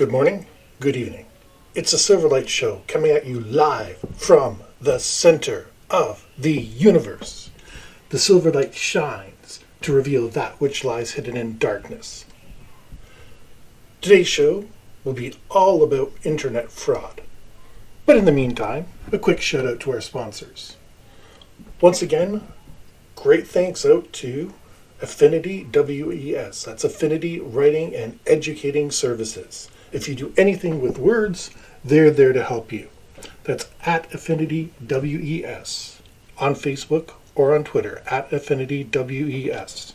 Good morning, good evening. It's a Silverlight Show coming at you live from the center of the universe. The Silverlight shines to reveal that which lies hidden in darkness. Today's show will be all about internet fraud. But in the meantime, a quick shout out to our sponsors. Once again, great thanks out to Affinity WES. That's Affinity Writing and Educating Services. If you do anything with words, they're there to help you. That's at Affinity WES on Facebook or on Twitter at Affinity WES.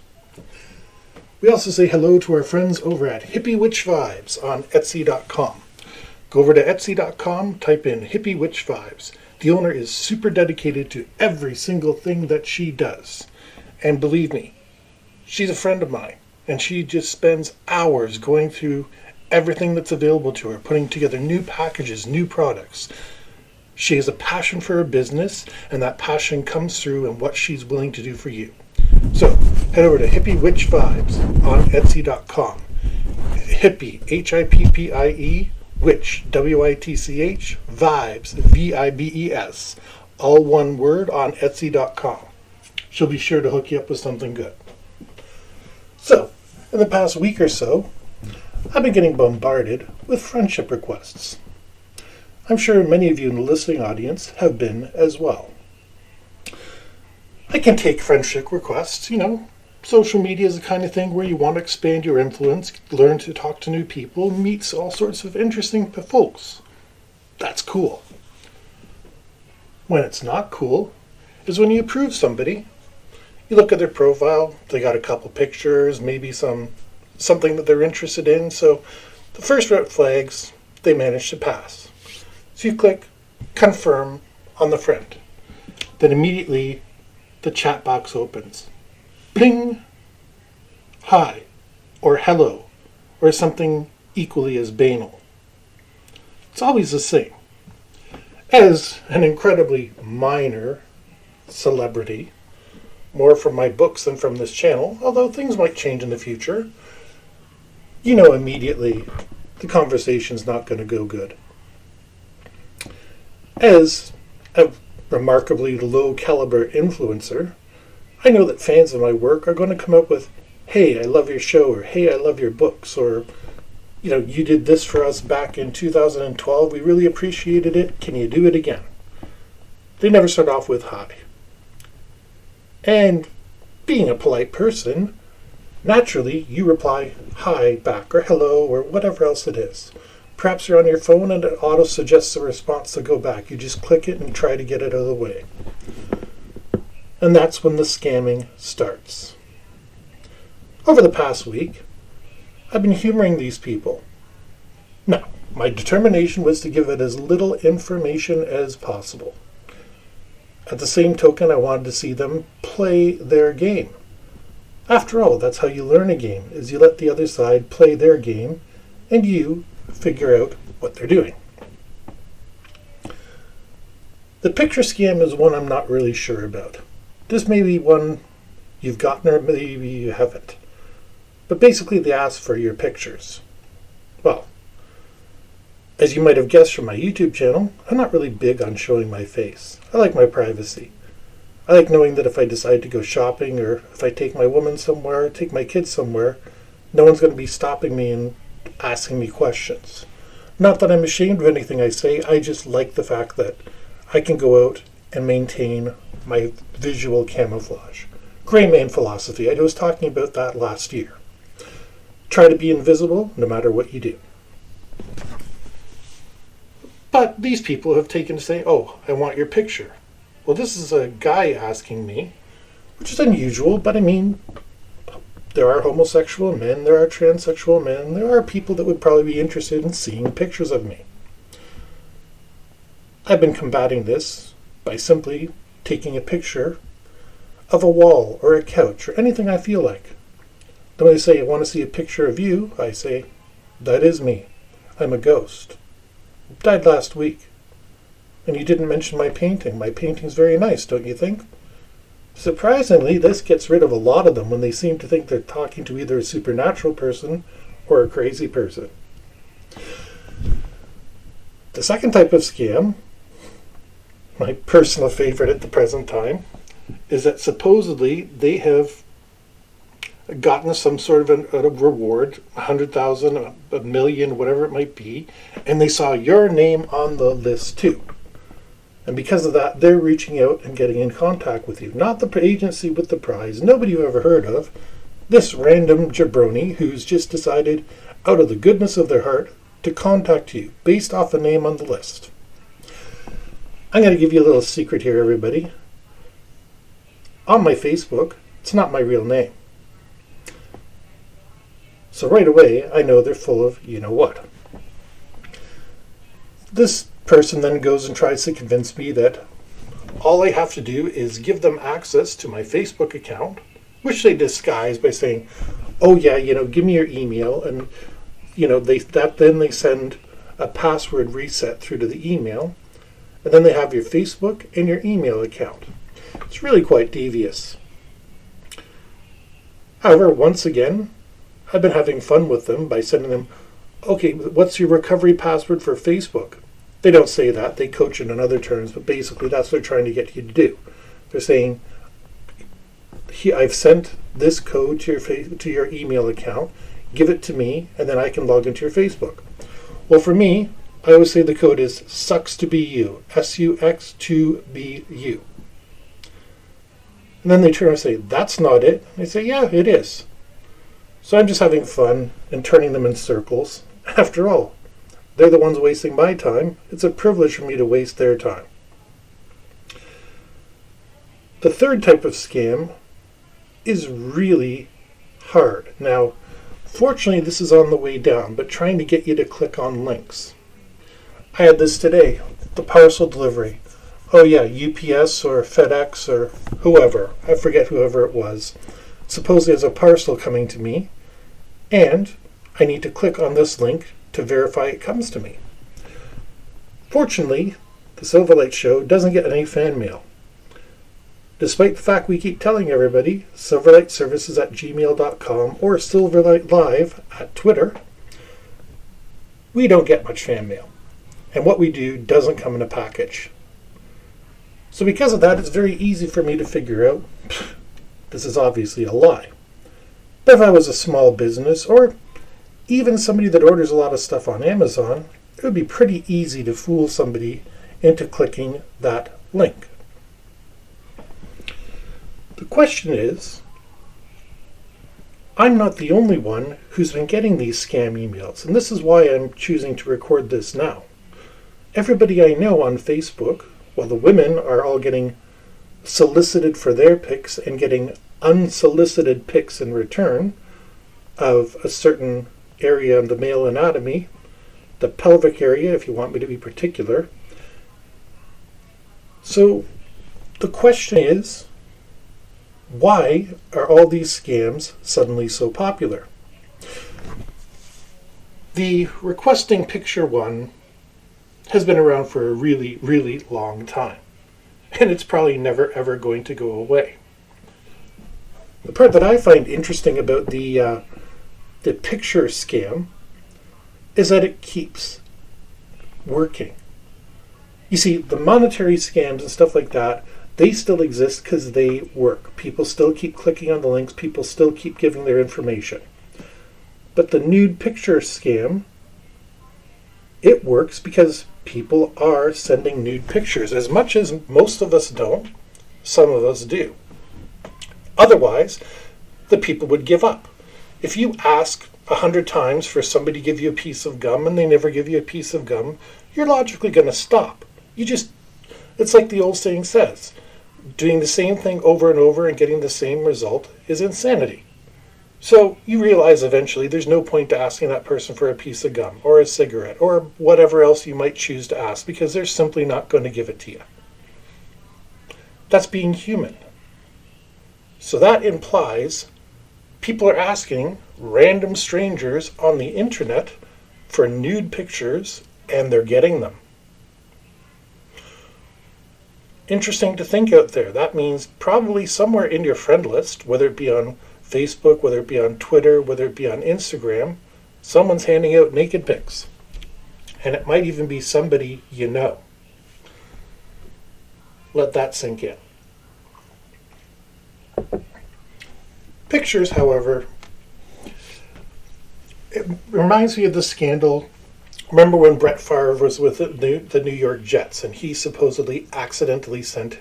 We also say hello to our friends over at Hippie Witch Vibes on Etsy.com. Go over to Etsy.com, type in Hippie Witch Vibes. The owner is super dedicated to every single thing that she does. And believe me, she's a friend of mine, and she just spends hours going through everything that's available to her, putting together new packages, new products. She has a passion for her business, and that passion comes through in what she's willing to do for you. So, head over to Hippie Witch Vibes on Etsy.com. Hippie, Hippie, Witch, WITCH, Vibes, VIBES, all one word on Etsy.com. She'll be sure to hook you up with something good. So, in the past week or so, I've been getting bombarded with friendship requests. I'm sure many of you in the listening audience have been as well. I can take friendship requests, social media is the kind of thing where you want to expand your influence, learn to talk to new people, meet all sorts of interesting folks. That's cool. When it's not cool is when you approve somebody. You look at their profile, they got a couple pictures, maybe something that they're interested in. So the first red flags, they manage to pass. So you click confirm on the friend. Then immediately the chat box opens. Bling, hi, or hello, or something equally as banal. It's always the same. As an incredibly minor celebrity, more from my books than from this channel, although things might change in the future, immediately the conversation's not going to go good. As a remarkably low caliber influencer, I know that fans of my work are going to come up with, hey, I love your show, or hey, I love your books, or, you did this for us back in 2012. We really appreciated it. Can you do it again? They never start off with hi. And being a polite person, naturally, you reply hi back, or hello, or whatever else it is. Perhaps you're on your phone and it auto-suggests a response to go back. You just click it and try to get it out of the way. And that's when the scamming starts. Over the past week, I've been humoring these people. Now, my determination was to give it as little information as possible. At the same token, I wanted to see them play their game. After all, that's how you learn a game, is you let the other side play their game, and you figure out what they're doing. The picture scam is one I'm not really sure about. This may be one you've gotten or maybe you haven't. But basically they ask for your pictures. Well, as you might have guessed from my YouTube channel, I'm not really big on showing my face. I like my privacy. I like knowing that if I decide to go shopping or if I take my woman somewhere, take my kids somewhere, no one's going to be stopping me and asking me questions. Not that I'm ashamed of anything I say, I just like the fact that I can go out and maintain my visual camouflage. Gray man philosophy. I was talking about that last year. Try to be invisible no matter what you do. But these people have taken to say, oh, I want your picture. Well, this is a guy asking me, which is unusual, but there are homosexual men, there are transsexual men, there are people that would probably be interested in seeing pictures of me. I've been combating this by simply taking a picture of a wall or a couch or anything I feel like. Then when they say, I want to see a picture of you, I say, that is me. I'm a ghost. Died last week. And you didn't mention my painting. My painting's very nice, don't you think? Surprisingly, this gets rid of a lot of them when they seem to think they're talking to either a supernatural person or a crazy person. The second type of scam, my personal favorite at the present time, is that supposedly they have gotten some sort of a reward, 100,000, a million, whatever it might be, and they saw your name on the list too. And because of that, they're reaching out and getting in contact with you. Not the agency with the prize, nobody you've ever heard of. This random jabroni who's just decided, out of the goodness of their heart, to contact you based off a name on the list. I'm going to give you a little secret here, everybody. On my Facebook, it's not my real name. So right away, I know they're full of you-know-what. This person then goes and tries to convince me that all I have to do is give them access to my Facebook account, which they disguise by saying, oh yeah, give me your email, and then they send a password reset through to the email, and then they have your Facebook and your email account. It's really quite devious. However, once again, I've been having fun with them by sending them, okay, what's your recovery password for Facebook? They don't say that. They coach it in other terms, but basically that's what they're trying to get you to do. They're saying, I've sent this code to your email account. Give it to me, and then I can log into your Facebook. Well, for me, I always say the code is sucks to be you, SUX2BU. And then they turn and say, that's not it. And I say, yeah, it is. So I'm just having fun and turning them in circles. After all, they're the ones wasting my time. It's a privilege for me to waste their time. The third type of scam is really hard. Now, fortunately, this is on the way down, but trying to get you to click on links. I had this today, the parcel delivery. Oh yeah, UPS or FedEx or whoever, I forget whoever it was, supposedly has a parcel coming to me, and I need to click on this link to verify it comes to me. Fortunately, the Silverlight Show doesn't get any fan mail. Despite the fact we keep telling everybody, silverlightservices@gmail.com or Silverlight Live at Twitter, we don't get much fan mail. And what we do doesn't come in a package. So because of that, it's very easy for me to figure out, this is obviously a lie. But if I was a small business, or even somebody that orders a lot of stuff on Amazon, it would be pretty easy to fool somebody into clicking that link. The question is, I'm not the only one who's been getting these scam emails, and this is why I'm choosing to record this now. Everybody I know on Facebook, while the women are all getting solicited for their pics and getting unsolicited pics in return of a certain area in the male anatomy, the pelvic area, if you want me to be particular. So the question is, why are all these scams suddenly so popular? The requesting picture one has been around for a really, really long time. And it's probably never, ever going to go away. The part that I find interesting about the picture scam is that it keeps working. You see, the monetary scams and stuff like that, they still exist because they work. People still keep clicking on the links. People still keep giving their information. But the nude picture scam, it works because people are sending nude pictures. As much as most of us don't, some of us do. Otherwise, the people would give up. If you ask 100 times for somebody to give you a piece of gum and they never give you a piece of gum, you're logically going to stop. It's like the old saying says, doing the same thing over and over and getting the same result is insanity. So you realize eventually there's no point to asking that person for a piece of gum or a cigarette or whatever else you might choose to ask because they're simply not going to give it to you. That's being human. So that implies people are asking random strangers on the internet for nude pictures and they're getting them. Interesting to think out there. That means probably somewhere in your friend list, whether it be on Facebook, whether it be on Twitter, whether it be on Instagram, someone's handing out naked pics. And it might even be somebody you know. Let that sink in. Pictures, however, it reminds me of the scandal. Remember when Brett Favre was with the New York Jets and he supposedly accidentally sent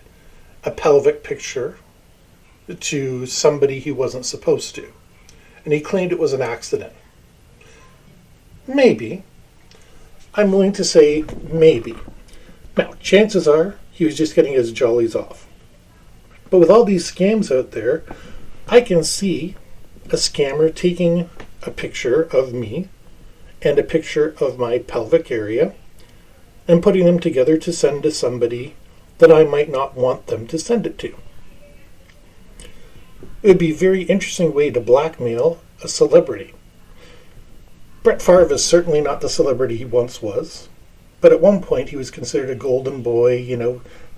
a pelvic picture to somebody he wasn't supposed to. And he claimed it was an accident. Maybe. I'm willing to say maybe. Now, chances are he was just getting his jollies off. But with all these scams out there, I can see a scammer taking a picture of me and a picture of my pelvic area and putting them together to send to somebody that I might not want them to send it to. It would be a very interesting way to blackmail a celebrity. Brett Favre is certainly not the celebrity he once was, but at one point he was considered a golden boy,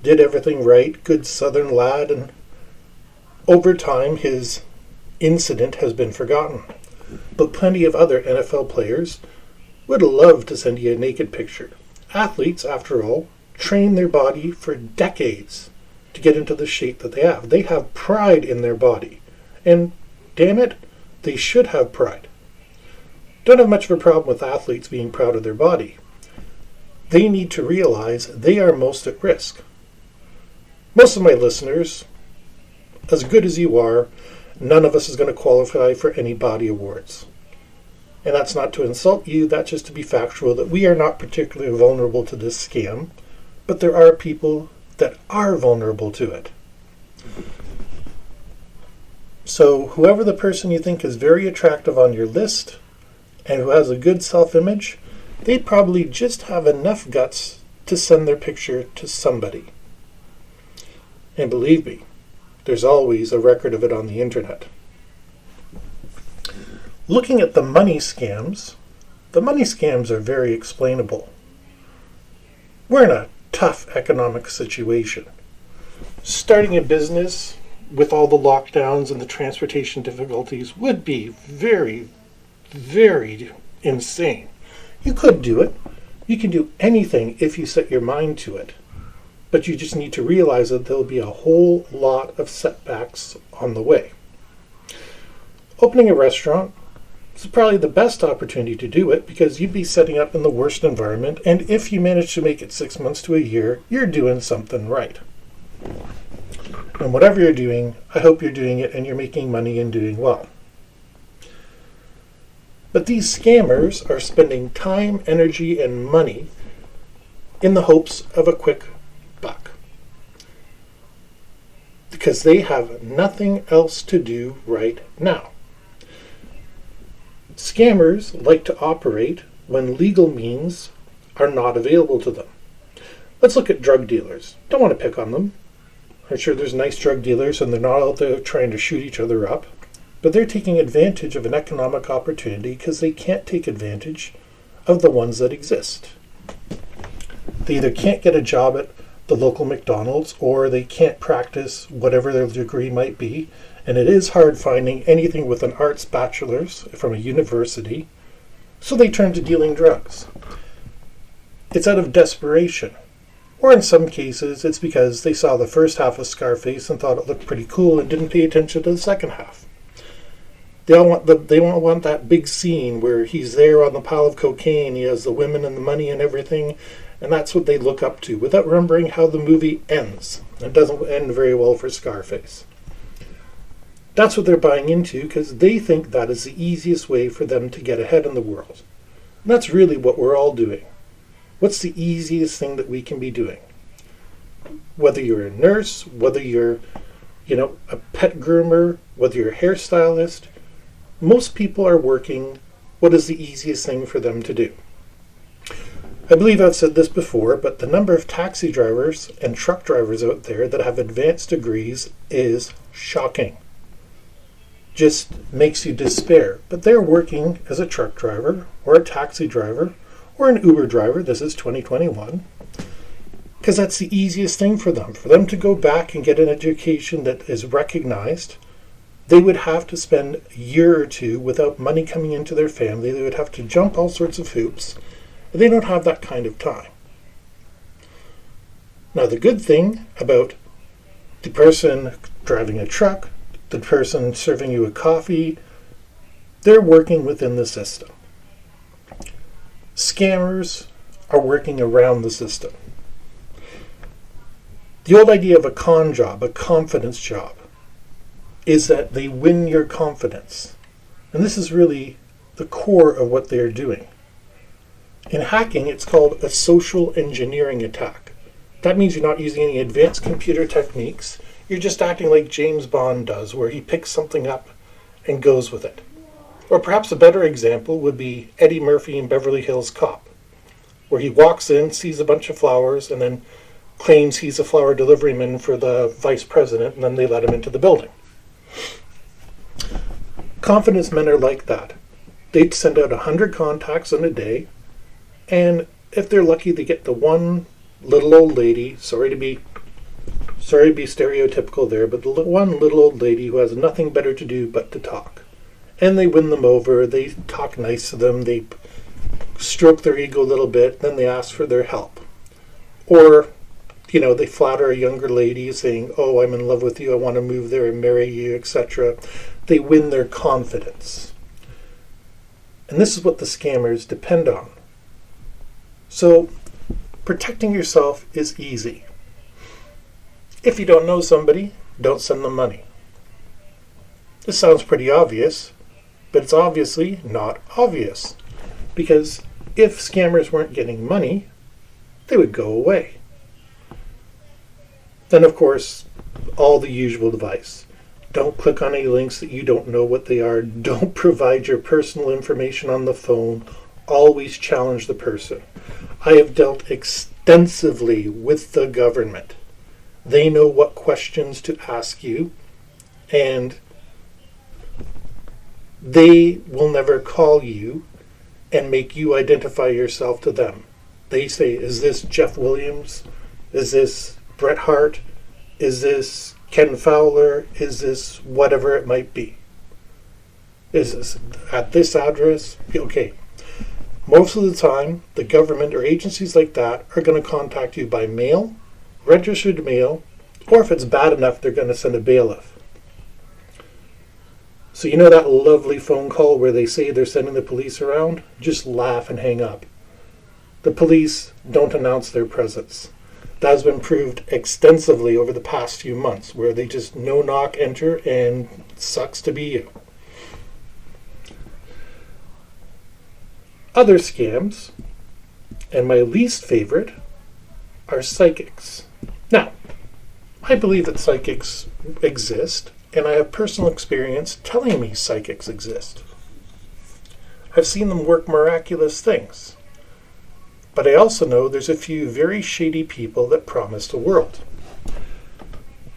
did everything right, good southern lad, and over time his incident has been forgotten. But plenty of other NFL players would love to send you a naked picture. Athletes, after all, train their body for decades to get into the shape that they have. They have pride in their body. And damn it, they should have pride. Don't have much of a problem with athletes being proud of their body. They need to realize they are most at risk. Most of my listeners, as good as you are, none of us is going to qualify for any body awards. And that's not to insult you, that's just to be factual that we are not particularly vulnerable to this scam, but there are people that are vulnerable to it. So whoever the person you think is very attractive on your list and who has a good self-image, they probably just have enough guts to send their picture to somebody. And believe me, there's always a record of it on the internet. Looking at the money scams are very explainable. We're in a tough economic situation. Starting a business with all the lockdowns and the transportation difficulties would be very, very insane. You could do it. You can do anything if you set your mind to it. But you just need to realize that there'll be a whole lot of setbacks on the way. Opening a restaurant is probably the best opportunity to do it because you'd be setting up in the worst environment, and if you manage to make it 6 months to a year, you're doing something right. And whatever you're doing, I hope you're doing it and you're making money and doing well. But these scammers are spending time, energy, and money in the hopes of a quick buck. Because they have nothing else to do right now. Scammers like to operate when legal means are not available to them. Let's look at drug dealers. Don't want to pick on them. I'm sure there's nice drug dealers and they're not out there trying to shoot each other up. But they're taking advantage of an economic opportunity because they can't take advantage of the ones that exist. They either can't get a job at the local McDonald's or they can't practice whatever their degree might be. And it is hard finding anything with an arts bachelor's from a university. So they turn to dealing drugs. It's out of desperation. Or in some cases, it's because they saw the first half of Scarface and thought it looked pretty cool and didn't pay attention to the second half. They all want that big scene where he's there on the pile of cocaine, he has the women and the money and everything, and that's what they look up to, without remembering how the movie ends. It doesn't end very well for Scarface. That's what they're buying into because they think that is the easiest way for them to get ahead in the world. And that's really what we're all doing. What's the easiest thing that we can be doing? Whether you're a nurse, whether you're, a pet groomer, whether you're a hairstylist, most people are working what is the easiest thing for them to do. I believe I've said this before, but the number of taxi drivers and truck drivers out there that have advanced degrees is shocking. Just makes you despair. But they're working as a truck driver or a taxi driver or an Uber driver, this is 2021, because that's the easiest thing for them. For them to go back and get an education that is recognized, they would have to spend a year or two without money coming into their family. They would have to jump all sorts of hoops. They don't have that kind of time. Now, the good thing about the person driving a truck, the person serving you a coffee, they're working within the system. Scammers are working around the system. The old idea of a con job, a confidence job, is that they win your confidence. And this is really the core of what they're doing. In hacking, it's called a social engineering attack. That means you're not using any advanced computer techniques. You're just acting like James Bond does, where he picks something up and goes with it. Or perhaps a better example would be Eddie Murphy in Beverly Hills Cop, where he walks in, sees a bunch of flowers, and then claims he's a flower deliveryman for the vice president, and then they let him into the building. Confidence men are like that. They'd send out 100 contacts in a day, and if they're lucky, they get the one little old lady, sorry to be stereotypical there, but the one little old lady who has nothing better to do but to talk. And they win them over, they talk nice to them, they stroke their ego a little bit, then they ask for their help. Or, they flatter a younger lady saying, oh, I'm in love with you, I want to move there and marry you, etc. They win their confidence. And this is what the scammers depend on. So, protecting yourself is easy. If you don't know somebody, don't send them money. This sounds pretty obvious, but it's obviously not obvious. Because if scammers weren't getting money, they would go away. Then, of course, all the usual advice. Don't click on any links that you don't know what they are. Don't provide your personal information on the phone. Always challenge the person. I have dealt extensively with the government. They know what questions to ask you, and they will never call you and make you identify yourself to them. They say, is this Jeff Williams? Is this Bret Hart? Is this Ken Fowler? Is this whatever it might be? Is this at this address? Okay. Most of the time, the government or agencies like that are going to contact you by mail, registered mail, or if it's bad enough, they're going to send a bailiff. So that lovely phone call where they say they're sending the police around? Just laugh and hang up. The police don't announce their presence. That has been proved extensively over the past few months, where they just no-knock enter and sucks to be you. Other scams, and my least favorite, are psychics. Now, I believe that psychics exist, and I have personal experience telling me psychics exist. I've seen them work miraculous things. But I also know there's a few very shady people that promise the world.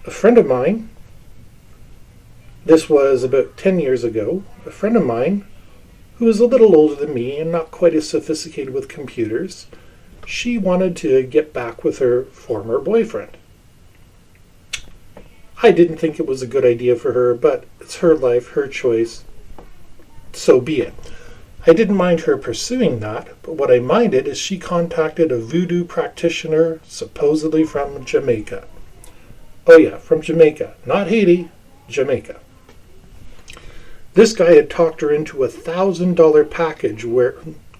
A friend of mine, this was about 10 years ago, a friend of mine who was a little older than me and not quite as sophisticated with computers, she wanted to get back with her former boyfriend. I didn't think it was a good idea for her, but it's her life, her choice, so be it. I didn't mind her pursuing that, but what I minded is she contacted a voodoo practitioner, supposedly from Jamaica. Oh yeah, from Jamaica. Not Haiti, Jamaica. This guy had talked her into a $1,000 package where,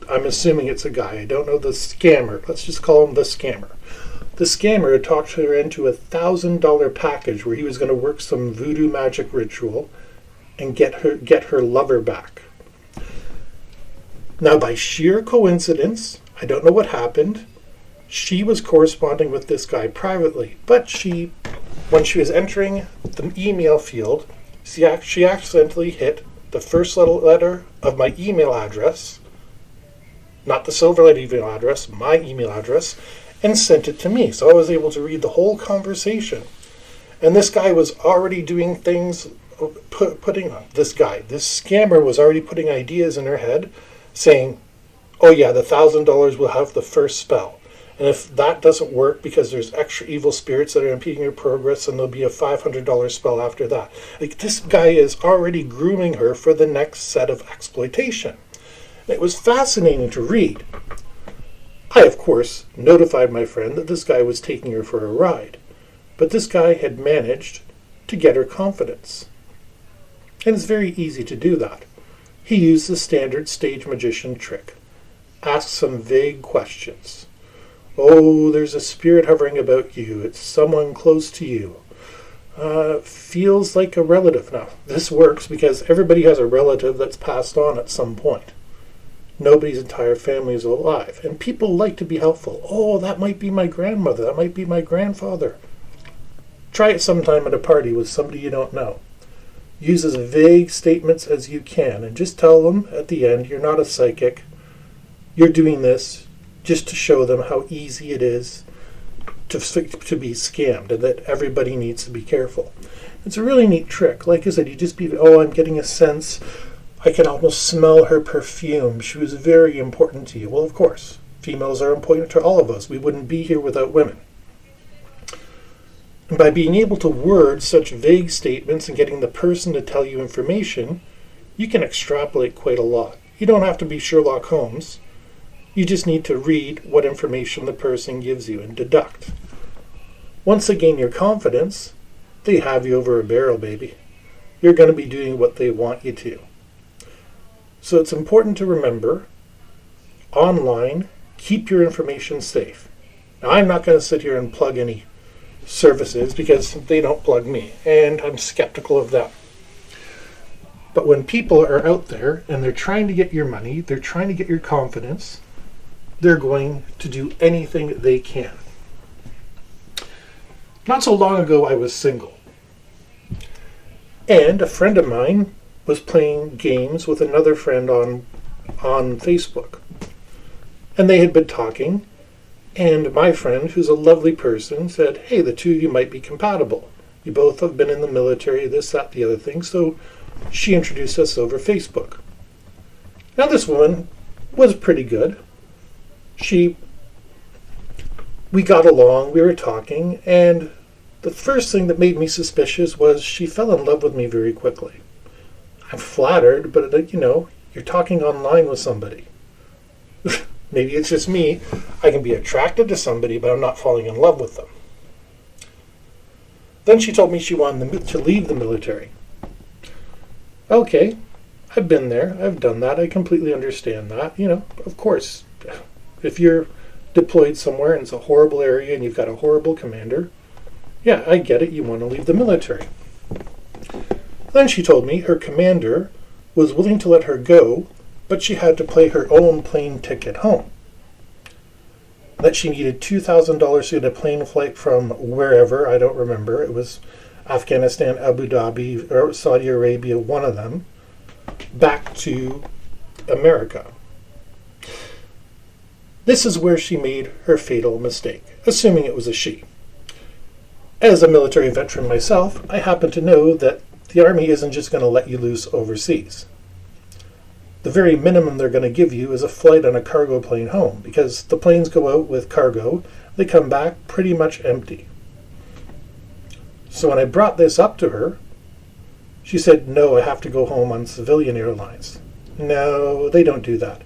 I'm assuming it's a guy, I don't know the scammer, let's just call him the scammer. The scammer had talked her into a $1,000 package where he was going to work some voodoo magic ritual and get her lover back. Now, by sheer coincidence, I don't know what happened, she was corresponding with this guy privately, but when she was entering the email field, she accidentally hit the first letter of my email address, not the Silverlight email address, my email address, and sent it to me. So I was able to read the whole conversation. And this guy was already doing things, this scammer was already putting ideas in her head, saying, oh yeah, the $1,000 will have the first spell. And if that doesn't work because there's extra evil spirits that are impeding your progress, then there'll be a $500 spell after that. Like, this guy is already grooming her for the next set of exploitation. And it was fascinating to read. I, of course, notified my friend that this guy was taking her for a ride, but this guy had managed to get her confidence. And it's very easy to do that. He used the standard stage magician trick. Ask some vague questions. Oh, there's a spirit hovering about you. It's someone close to you. Feels like a relative. Now, this works because everybody has a relative that's passed on at some point. Nobody's entire family is alive. And people like to be helpful. Oh, that might be my grandmother. That might be my grandfather. Try it sometime at a party with somebody you don't know. Use as vague statements as you can, and just tell them at the end you're not a psychic. You're doing this just to show them how easy it is to be scammed, and that everybody needs to be careful. It's a really neat trick. Like I said, you just be, I'm getting a sense. I can almost smell her perfume. She was very important to you. Well, of course, females are important to all of us. We wouldn't be here without women. And by being able to word such vague statements and getting the person to tell you information, you can extrapolate quite a lot. You don't have to be Sherlock Holmes. You just need to read what information the person gives you and deduct. Once they gain your confidence, they have you over a barrel, baby. You're going to be doing what they want you to. So it's important to remember, online, keep your information safe. Now, I'm not going to sit here and plug any services because they don't plug me, and I'm skeptical of them. But when people are out there and they're trying to get your money, they're trying to get your confidence, they're going to do anything they can. Not so long ago, I was single, and a friend of mine was playing games with another friend on Facebook, and they had been talking. And my friend, who's a lovely person, said, hey, the two of you might be compatible. You both have been in the military, this, that, the other thing. So she introduced us over Facebook. Now this woman was pretty good. We got along, we were talking, and the first thing that made me suspicious was she fell in love with me very quickly. I'm flattered, but you're talking online with somebody. Maybe it's just me. I can be attracted to somebody, but I'm not falling in love with them. Then she told me she wanted to leave the military. Okay, I've been there. I've done that. I completely understand that. Of course, if you're deployed somewhere and it's a horrible area and you've got a horrible commander, yeah, I get it. You want to leave the military. Then she told me her commander was willing to let her go, but she had to pay her own plane ticket home. That she needed $2,000 to get a plane flight from wherever, I don't remember. It was Afghanistan, Abu Dhabi, or Saudi Arabia, one of them, back to America. This is where she made her fatal mistake, assuming it was a she. As a military veteran myself, I happen to know that the Army isn't just going to let you loose overseas. The very minimum they're going to give you is a flight on a cargo plane home, because the planes go out with cargo, they come back pretty much empty. So when I brought this up to her, she said, no, I have to go home on civilian airlines. No, they don't do that.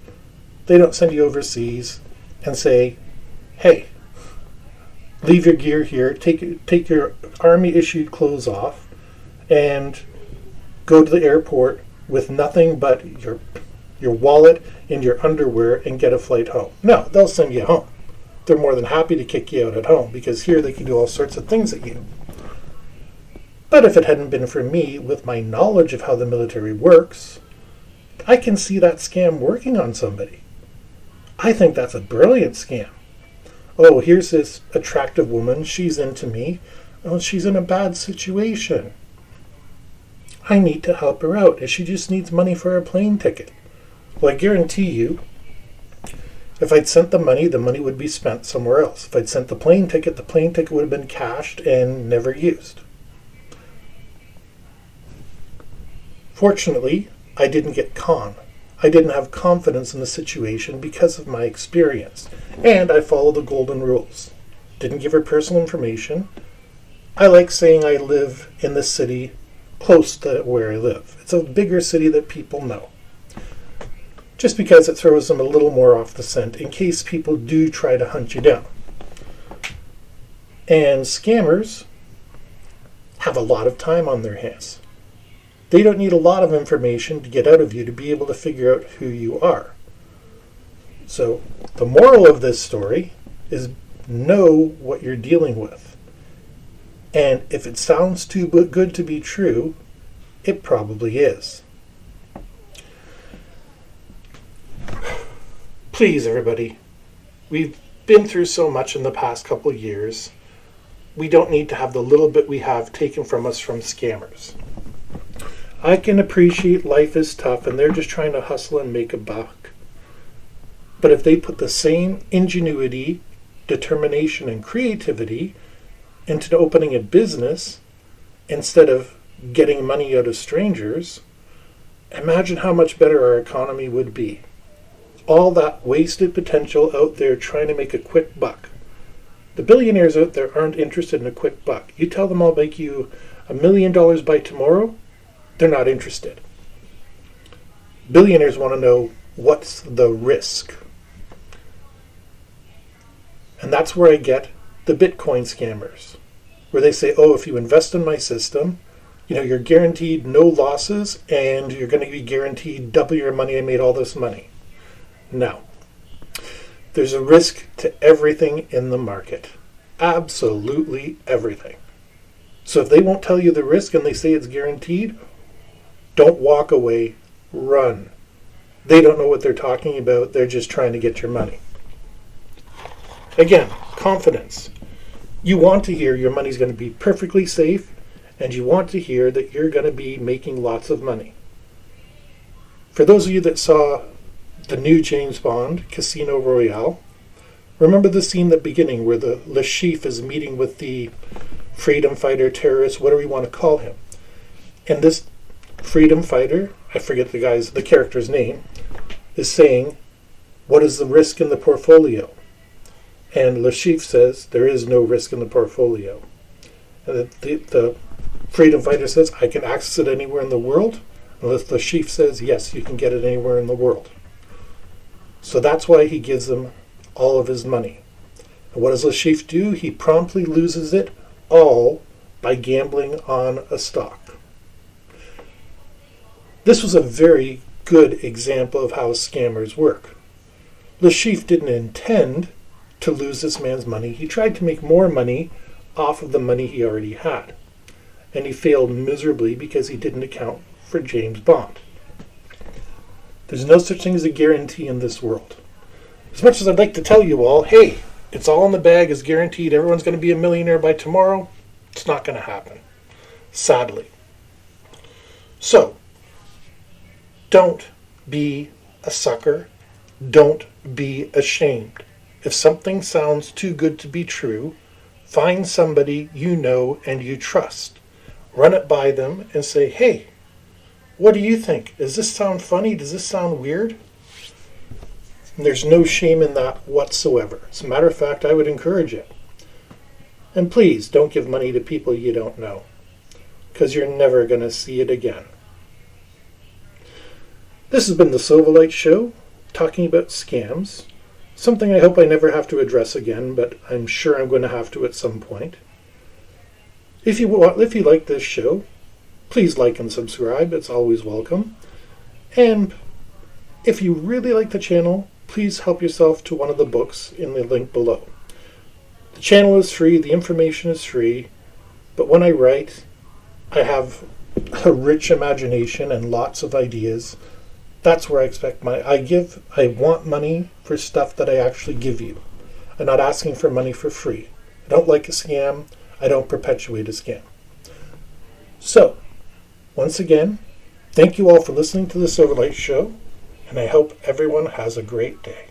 They don't send you overseas and say, hey, leave your gear here, take your Army-issued clothes off, and go to the airport with nothing but your wallet and your underwear and get a flight home. No, they'll send you home. They're more than happy to kick you out at home, because here they can do all sorts of things at you. But if it hadn't been for me, with my knowledge of how the military works, I can see that scam working on somebody. I think that's a brilliant scam. Oh, here's this attractive woman, she's into me. Oh, she's in a bad situation. I need to help her out, and she just needs money for a plane ticket. Well, I guarantee you, if I'd sent the money would be spent somewhere else. If I'd sent the plane ticket would have been cashed and never used. Fortunately, I didn't get conned. I didn't have confidence in the situation because of my experience, and I followed the golden rules. Didn't give her personal information. I like saying I live in the city close to where I live. It's a bigger city that people know. just because it throws them a little more off the scent in case people do try to hunt you down. And scammers have a lot of time on their hands. They don't need a lot of information to get out of you to be able to figure out who you are. So the moral of this story is know what you're dealing with. And if it sounds too good to be true, it probably is. Please, everybody, we've been through so much in the past couple of years. We don't need to have the little bit we have taken from us from scammers. I can appreciate life is tough and they're just trying to hustle and make a buck. But if they put the same ingenuity, determination, and creativity into opening a business instead of getting money out of strangers, imagine how much better our economy would be. All that wasted potential out there trying to make a quick buck. The billionaires out there aren't interested in a quick buck. You tell them I'll make you $1 million by tomorrow, they're not interested. Billionaires want to know what's the risk. And that's where I get the Bitcoin scammers, where they say, oh, if you invest in my system, you're guaranteed no losses and you're going to be guaranteed double your money. I made all this money. No. There's a risk to everything in the market. Absolutely everything. So if they won't tell you the risk and they say it's guaranteed, don't walk away, run. They don't know what they're talking about. They're just trying to get your money. Again, confidence. You want to hear your money's going to be perfectly safe, and you want to hear that you're going to be making lots of money. For those of you that saw the new James Bond, Casino Royale, remember the scene at the beginning where the Le Chiffre is meeting with the freedom fighter, terrorist, whatever you want to call him. And this freedom fighter, I forget the character's name, is saying, what is the risk in the portfolio? And Le Chiffre says, there is no risk in the portfolio. And the freedom fighter says, I can access it anywhere in the world. And Le Chiffre says, yes, you can get it anywhere in the world. So that's why he gives them all of his money. And what does Le Chiffre do? He promptly loses it all by gambling on a stock. This was a very good example of how scammers work. Le Chiffre didn't intend to lose this man's money. He tried to make more money off of the money he already had. And he failed miserably because he didn't account for James Bond. There's no such thing as a guarantee in this world. As much as I'd like to tell you all, hey, it's all in the bag, it's guaranteed, everyone's going to be a millionaire by tomorrow, it's not going to happen. Sadly. So, don't be a sucker. Don't be ashamed. If something sounds too good to be true, find somebody you know and you trust. Run it by them and say, hey, what do you think? Does this sound funny? Does this sound weird? And there's no shame in that whatsoever. As a matter of fact, I would encourage it. And please don't give money to people you don't know, because you're never going to see it again. This has been the Silverlight Show, talking about scams. Something I hope I never have to address again, but I'm sure I'm going to have to at some point. If you like this show, please like and subscribe. It's always welcome. And if you really like the channel, please help yourself to one of the books in the link below. The channel is free, the information is free, but when I write, I have a rich imagination and lots of ideas. That's where I expect I want money for stuff that I actually give you. I'm not asking for money for free. I don't like a scam. I don't perpetuate a scam. So, once again, thank you all for listening to the Silverlight Show, and I hope everyone has a great day.